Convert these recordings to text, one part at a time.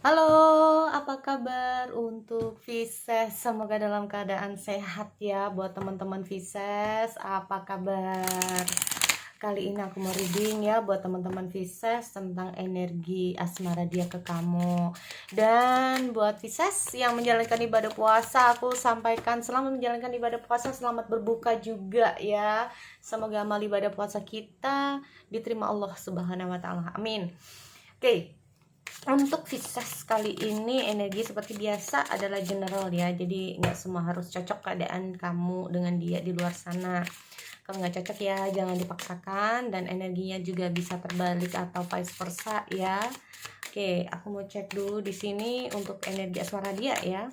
Halo, apa kabar untuk Pisces? Semoga dalam keadaan sehat ya buat teman-teman Pisces. Apa kabar? Kali ini aku mau reading ya buat teman-teman Pisces tentang energi asmara dia ke kamu. Dan buat Pisces yang menjalankan ibadah puasa, aku sampaikan selamat menjalankan ibadah puasa, selamat berbuka juga ya. Semoga amal ibadah puasa kita diterima Allah Subhanahu wa taala. Amin. Oke. Untuk Pisces kali ini energi seperti biasa adalah general ya, jadi nggak semua harus cocok keadaan kamu dengan dia di luar sana. Kalau nggak cocok ya jangan dipaksakan, dan energinya juga bisa terbalik atau vice versa ya. Oke, aku mau cek dulu di sini untuk energi asmara dia ya.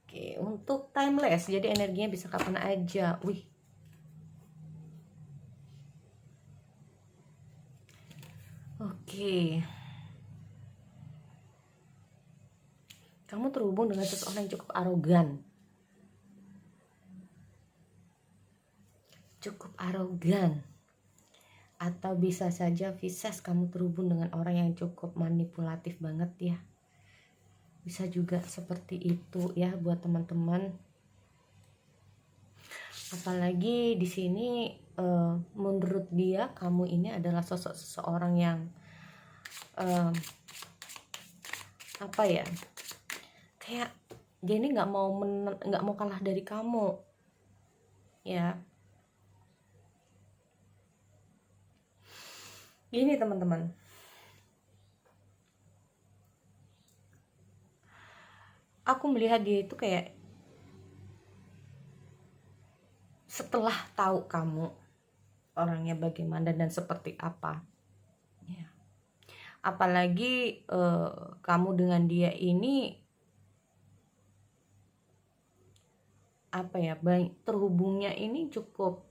Oke, untuk timeless, jadi energinya bisa kapan aja. Wih, oke. Kamu terhubung dengan seseorang yang cukup arogan. Atau bisa saja Pisces kamu terhubung dengan orang yang cukup manipulatif banget ya. Bisa juga seperti itu ya buat teman-teman. Apalagi di sini menurut dia kamu ini adalah sosok seseorang yang apa ya? Kayak dia ini nggak mau kalah dari kamu. Ya. Gini teman-teman. Aku melihat dia itu kayak setelah tahu kamu orangnya bagaimana dan seperti apa ya. Apalagi kamu dengan dia ini apa ya, terhubungnya ini cukup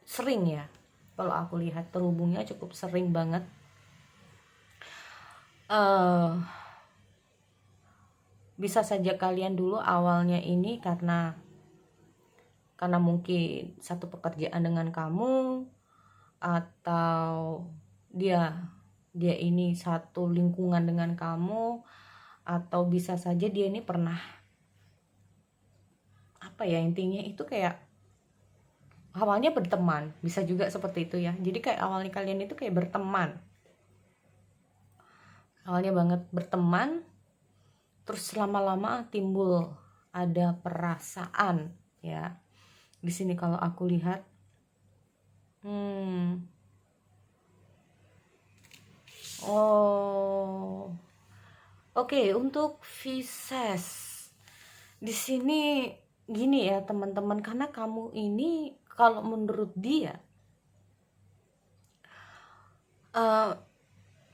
sering ya. Kalau aku lihat terhubungnya cukup sering banget. Bisa saja kalian dulu awalnya ini karena mungkin satu pekerjaan dengan kamu, atau dia ini satu lingkungan dengan kamu, atau bisa saja dia ini pernah apa ya, intinya itu kayak awalnya berteman, bisa juga seperti itu ya. Jadi kayak awalnya kalian itu kayak berteman, awalnya banget berteman, terus lama-lama timbul ada perasaan ya. Di sini kalau aku lihat oke, untuk Pisces di sini gini ya teman-teman, karena kamu ini kalau menurut dia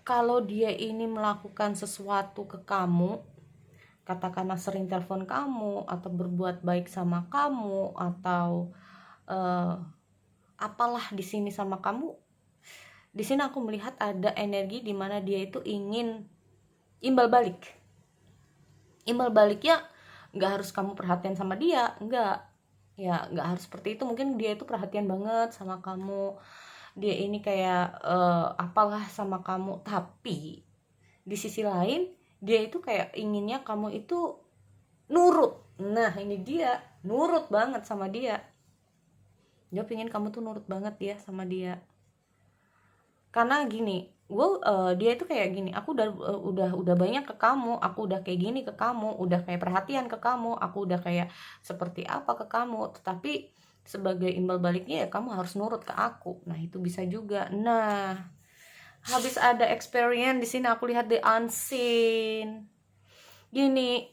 kalau dia ini melakukan sesuatu ke kamu, katakanlah sering telepon kamu atau berbuat baik sama kamu atau apalah di sini sama kamu, di sini aku melihat ada energi di mana dia itu ingin imbal balik. Imbal baliknya nggak harus kamu perhatian sama dia, nggak harus seperti itu. Mungkin dia itu perhatian banget sama kamu, dia ini kayak apalah sama kamu, tapi di sisi lain dia itu kayak inginnya kamu itu nurut. Nah ini dia, nurut banget sama dia. Dia pengen kamu tuh nurut banget ya sama dia. Karena gini, dia itu kayak gini, aku udah banyak ke kamu, aku udah kayak gini ke kamu, udah kayak perhatian ke kamu, aku udah kayak seperti apa ke kamu, tetapi sebagai imbal baliknya ya kamu harus nurut ke aku. Nah itu bisa juga. Nah habis ada experience di sini aku lihat the unseen. Gini,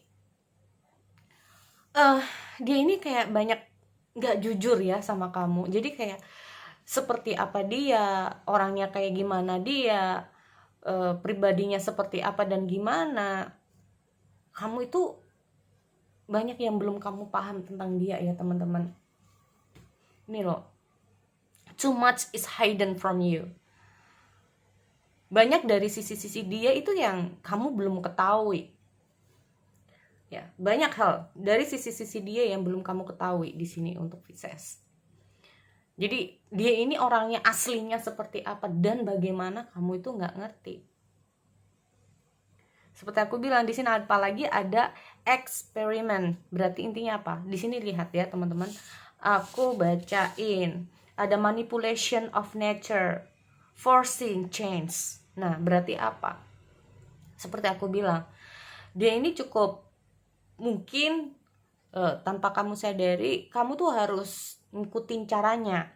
dia ini kayak banyak nggak jujur ya sama kamu. Jadi kayak seperti apa dia, orangnya kayak gimana dia, pribadinya seperti apa dan gimana, kamu itu banyak yang belum kamu paham tentang dia ya teman-teman. Ini loh, too much is hidden from you. Banyak dari sisi-sisi dia itu yang kamu belum ketahui ya. Banyak hal dari sisi-sisi dia yang belum kamu ketahui di sini untuk Pisces. Jadi dia ini orangnya aslinya seperti apa dan bagaimana, kamu itu nggak ngerti. Seperti aku bilang di sini, apalagi ada eksperimen. Berarti intinya apa? Di sini lihat ya teman-teman. Aku bacain. Ada manipulation of nature, forcing change. Nah, berarti apa? Seperti aku bilang, dia ini cukup mungkin tanpa kamu sadari, kamu tuh harus ngikutin caranya.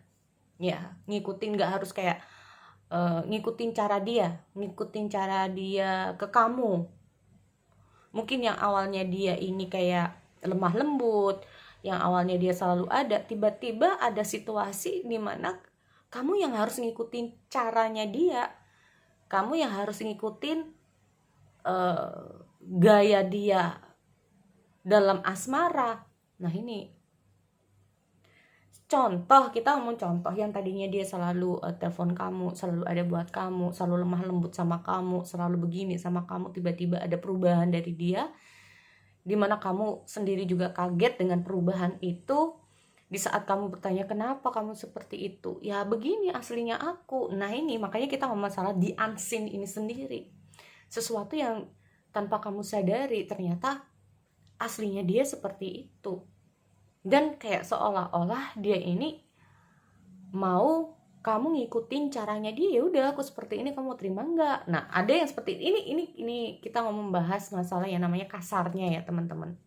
Ya, ngikutin, nggak harus kayak ngikutin cara dia ke kamu. Mungkin yang awalnya dia ini kayak lemah lembut, yang awalnya dia selalu ada, tiba-tiba ada situasi di mana kamu yang harus ngikutin caranya dia, kamu yang harus ngikutin gaya dia dalam asmara. Nah ini contoh, kita ngomong contoh yang tadinya dia selalu telepon kamu, selalu ada buat kamu, selalu lemah lembut sama kamu, selalu begini sama kamu, tiba-tiba ada perubahan dari dia, dimana kamu sendiri juga kaget dengan perubahan itu. Di saat kamu bertanya kenapa kamu seperti itu, ya begini aslinya aku. Nah ini makanya kita ngomong masalah di unseen ini sendiri, sesuatu yang tanpa kamu sadari ternyata aslinya dia seperti itu. Dan kayak seolah-olah dia ini mau kamu ngikutin caranya dia, ya udah aku seperti ini, kamu terima nggak? Nah ada yang seperti ini kita ngomong bahas masalah yang namanya kasarnya ya teman-teman,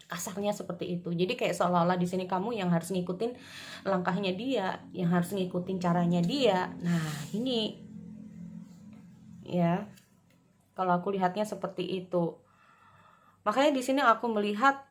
kasarnya seperti itu. Jadi kayak seolah-olah di sini kamu yang harus ngikutin langkahnya dia, yang harus ngikutin caranya dia. Nah ini ya, kalau aku lihatnya seperti itu. Makanya di sini aku melihat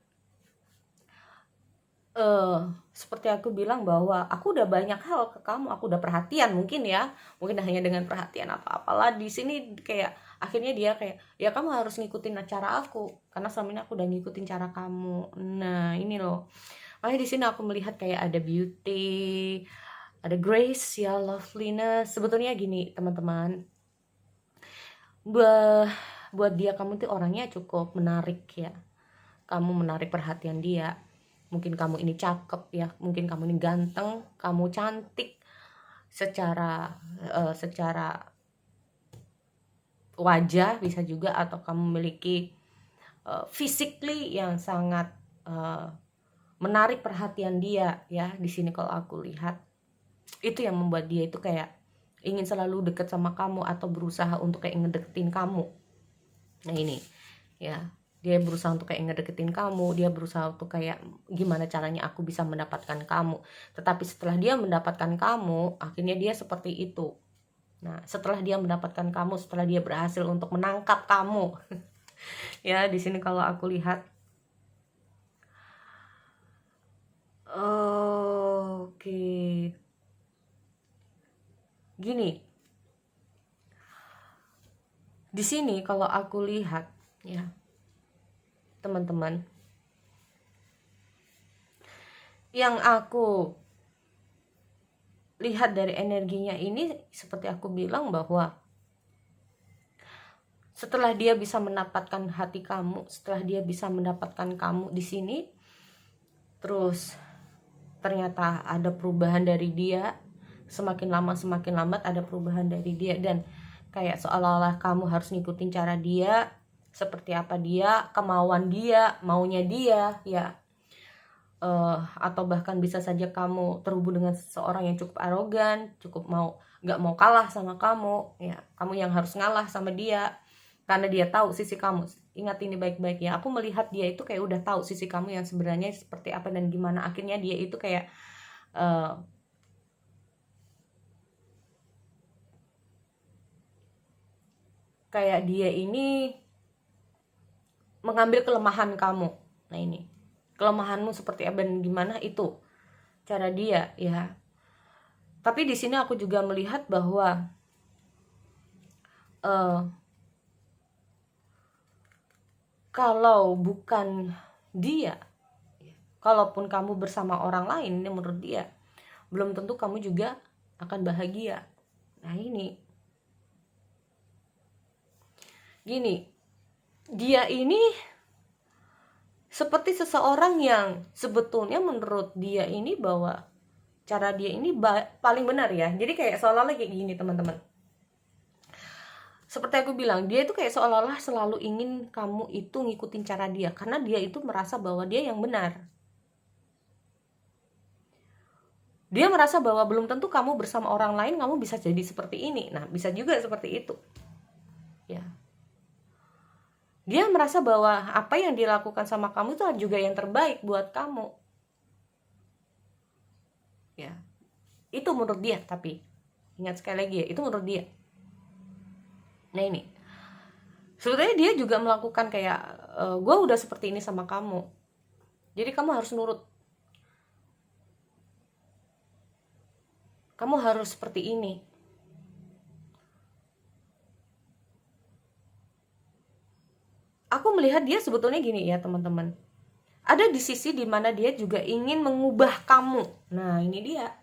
seperti aku bilang bahwa aku udah banyak hal ke kamu, aku udah perhatian mungkin ya, mungkin hanya dengan perhatian apa-apalah. Di sini kayak akhirnya dia kayak, ya kamu harus ngikutin cara aku karena selama ini aku udah ngikutin cara kamu. Nah ini loh, makanya di sini aku melihat kayak ada beauty, ada grace ya, loveliness. Sebetulnya gini teman-teman, buat dia kamu tuh orangnya cukup menarik ya, kamu menarik perhatian dia. Mungkin kamu ini cakep ya, mungkin kamu ini ganteng, kamu cantik secara wajah bisa juga, atau kamu memiliki physically yang sangat menarik perhatian dia ya. Di sini kalau aku lihat itu yang membuat dia itu kayak ingin selalu deket sama kamu atau berusaha untuk kayak ngedeketin kamu. Nah ini ya, dia berusaha untuk kayak ngedeketin kamu, dia berusaha untuk kayak gimana caranya aku bisa mendapatkan kamu. Tetapi setelah dia mendapatkan kamu, akhirnya dia seperti itu. Nah setelah dia mendapatkan kamu, setelah dia berhasil untuk menangkap kamu ya di sini kalau aku lihat, oke, gini, di sini kalau aku lihat ya teman-teman, yang aku lihat dari energinya ini seperti aku bilang bahwa setelah dia bisa mendapatkan hati kamu, setelah dia bisa mendapatkan kamu di sini, terus ternyata ada perubahan dari dia, semakin lama semakin lambat ada perubahan dari dia, dan kayak seolah-olah kamu harus ngikutin cara dia, seperti apa dia, kemauan dia, maunya dia ya. Atau bahkan bisa saja kamu terhubung dengan seseorang yang cukup arogan, cukup nggak mau kalah sama kamu ya, kamu yang harus ngalah sama dia karena dia tahu sisi kamu. Ingat ini baik-baik ya, aku melihat dia itu kayak udah tahu sisi kamu yang sebenarnya seperti apa dan gimana. Akhirnya dia itu kayak dia ini mengambil kelemahan kamu. Nah ini kelemahanmu seperti apa dan gimana, itu cara dia ya. Tapi di sini aku juga melihat bahwa kalau bukan dia, kalaupun kamu bersama orang lain, ini menurut dia belum tentu kamu juga akan bahagia. Nah ini gini, dia ini seperti seseorang yang sebetulnya menurut dia ini bahwa cara dia ini paling benar ya. Jadi kayak seolah-olah kayak gini teman-teman, seperti aku bilang, dia itu kayak seolah-olah selalu ingin kamu itu ngikutin cara dia, karena dia itu merasa bahwa dia yang benar. Dia merasa bahwa belum tentu kamu bersama orang lain kamu bisa jadi seperti ini. Nah, bisa juga seperti itu. Ya. Dia merasa bahwa apa yang dilakukan sama kamu itu juga yang terbaik buat kamu. Ya. Itu menurut dia, tapi ingat sekali lagi ya, itu menurut dia. Nah, ini. Sebetulnya dia juga melakukan kayak gue udah seperti ini sama kamu. Jadi kamu harus nurut. Kamu harus seperti ini. Aku melihat dia sebetulnya gini ya teman-teman. Ada di sisi dimana dia juga ingin mengubah kamu. Nah ini dia.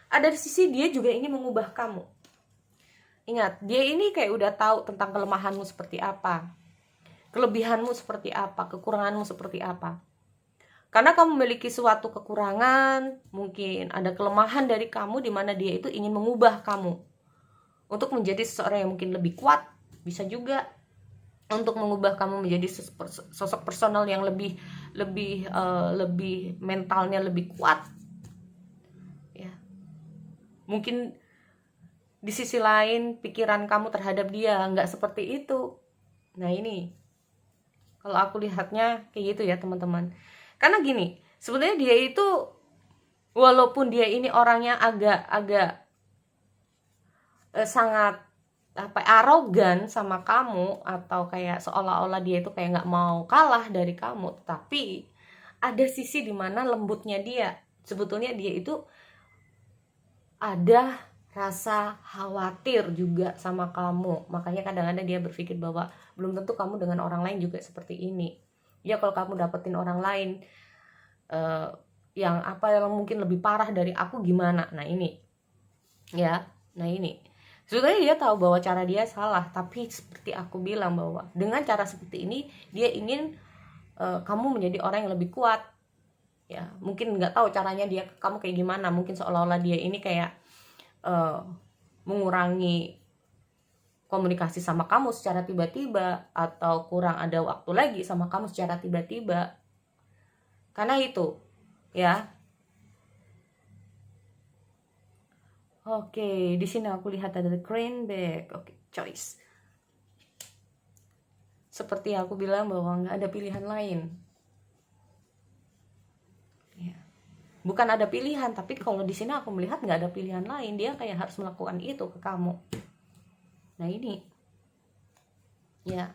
Ada di sisi dia juga ingin mengubah kamu. Ingat, dia ini kayak udah tahu tentang kelemahanmu seperti apa, kelebihanmu seperti apa, kekuranganmu seperti apa. Karena kamu memiliki suatu kekurangan, mungkin ada kelemahan dari kamu di mana dia itu ingin mengubah kamu untuk menjadi seseorang yang mungkin lebih kuat, bisa juga untuk mengubah kamu menjadi sosok personal yang lebih mentalnya lebih kuat. Ya. Mungkin di sisi lain pikiran kamu terhadap dia nggak seperti itu. Nah ini, kalau aku lihatnya kayak gitu ya teman-teman. Karena gini, sebenarnya dia itu walaupun dia ini orangnya agak sangat arogan sama kamu, atau kayak seolah-olah dia itu kayak nggak mau kalah dari kamu, tapi ada sisi dimana lembutnya dia. Sebetulnya dia itu ada rasa khawatir juga sama kamu. Makanya kadang-kadang dia berpikir bahwa belum tentu kamu dengan orang lain juga seperti ini. Ya kalau kamu dapetin orang lain yang mungkin lebih parah dari aku gimana? Nah ini ya, nah ini sebetulnya dia tahu bahwa cara dia salah, tapi seperti aku bilang bahwa dengan cara seperti ini dia ingin kamu menjadi orang yang lebih kuat. Ya mungkin nggak tahu caranya dia kamu kayak gimana, mungkin seolah-olah dia ini kayak mengurangi komunikasi sama kamu secara tiba-tiba, atau kurang ada waktu lagi sama kamu secara tiba-tiba. Karena itu ya. Oke, di sini aku lihat ada the green bag. Oke, choice. Seperti aku bilang bahwa nggak ada pilihan lain. Ya. Bukan ada pilihan, tapi kalau di sini aku melihat nggak ada pilihan lain. Dia kayak harus melakukan itu ke kamu. Nah ini, ya.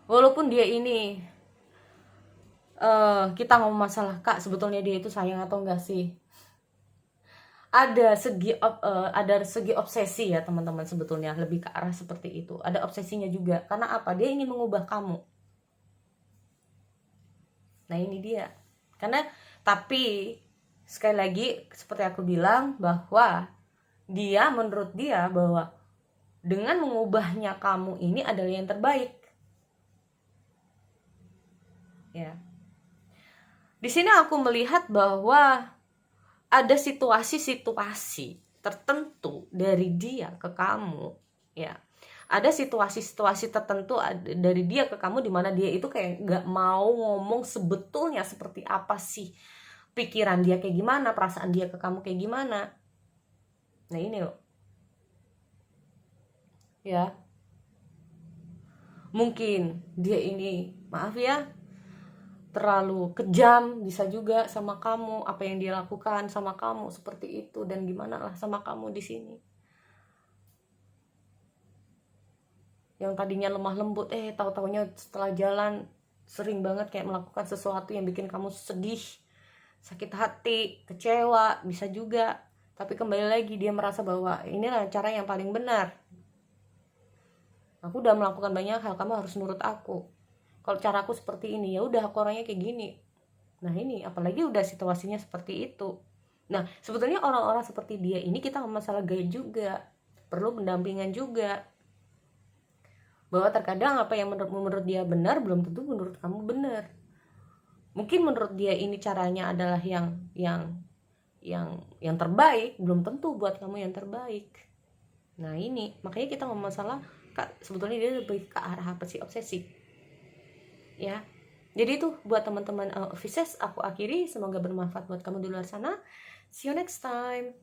Walaupun dia ini, kita ngomong masalah kak, sebetulnya dia itu sayang atau enggak sih? Ada segi obsesi ya teman-teman, sebetulnya lebih ke arah seperti itu. Ada obsesinya juga. Karena apa? Dia ingin mengubah kamu. Nah ini dia. Tapi sekali lagi seperti aku bilang bahwa dia, menurut dia bahwa dengan mengubahnya kamu ini adalah yang terbaik. Ya. Di sini aku melihat bahwa ada situasi-situasi tertentu dari dia ke kamu, ya. Ada situasi-situasi tertentu dari dia ke kamu di mana dia itu kayak nggak mau ngomong sebetulnya seperti apa sih pikiran dia, kayak gimana perasaan dia ke kamu, kayak gimana. Nah ini loh, ya. Mungkin dia ini, maaf ya, terlalu kejam bisa juga sama kamu, apa yang dia lakukan sama kamu seperti itu, dan gimana lah sama kamu di sini. Yang tadinya lemah lembut, tahu-taunya setelah jalan sering banget kayak melakukan sesuatu yang bikin kamu sedih, sakit hati, kecewa, bisa juga. Tapi kembali lagi dia merasa bahwa inilah cara yang paling benar. Aku udah melakukan banyak hal, kamu harus nurut aku. Kalau caraku seperti ini, ya udah aku orangnya kayak gini. Nah ini, apalagi udah situasinya seperti itu. Nah sebetulnya orang-orang seperti dia ini kita nggak masalah gaya juga, perlu pendampingan juga. Bahwa terkadang apa yang menurut dia benar belum tentu menurut kamu benar. Mungkin menurut dia ini caranya adalah yang yang terbaik belum tentu buat kamu yang terbaik. Nah ini makanya kita ngomong masalah sebetulnya dia lebih ke arah apa sih, obsesi ya. Jadi itu buat teman-teman Pisces aku akhiri, semoga bermanfaat buat kamu di luar sana. See you next time.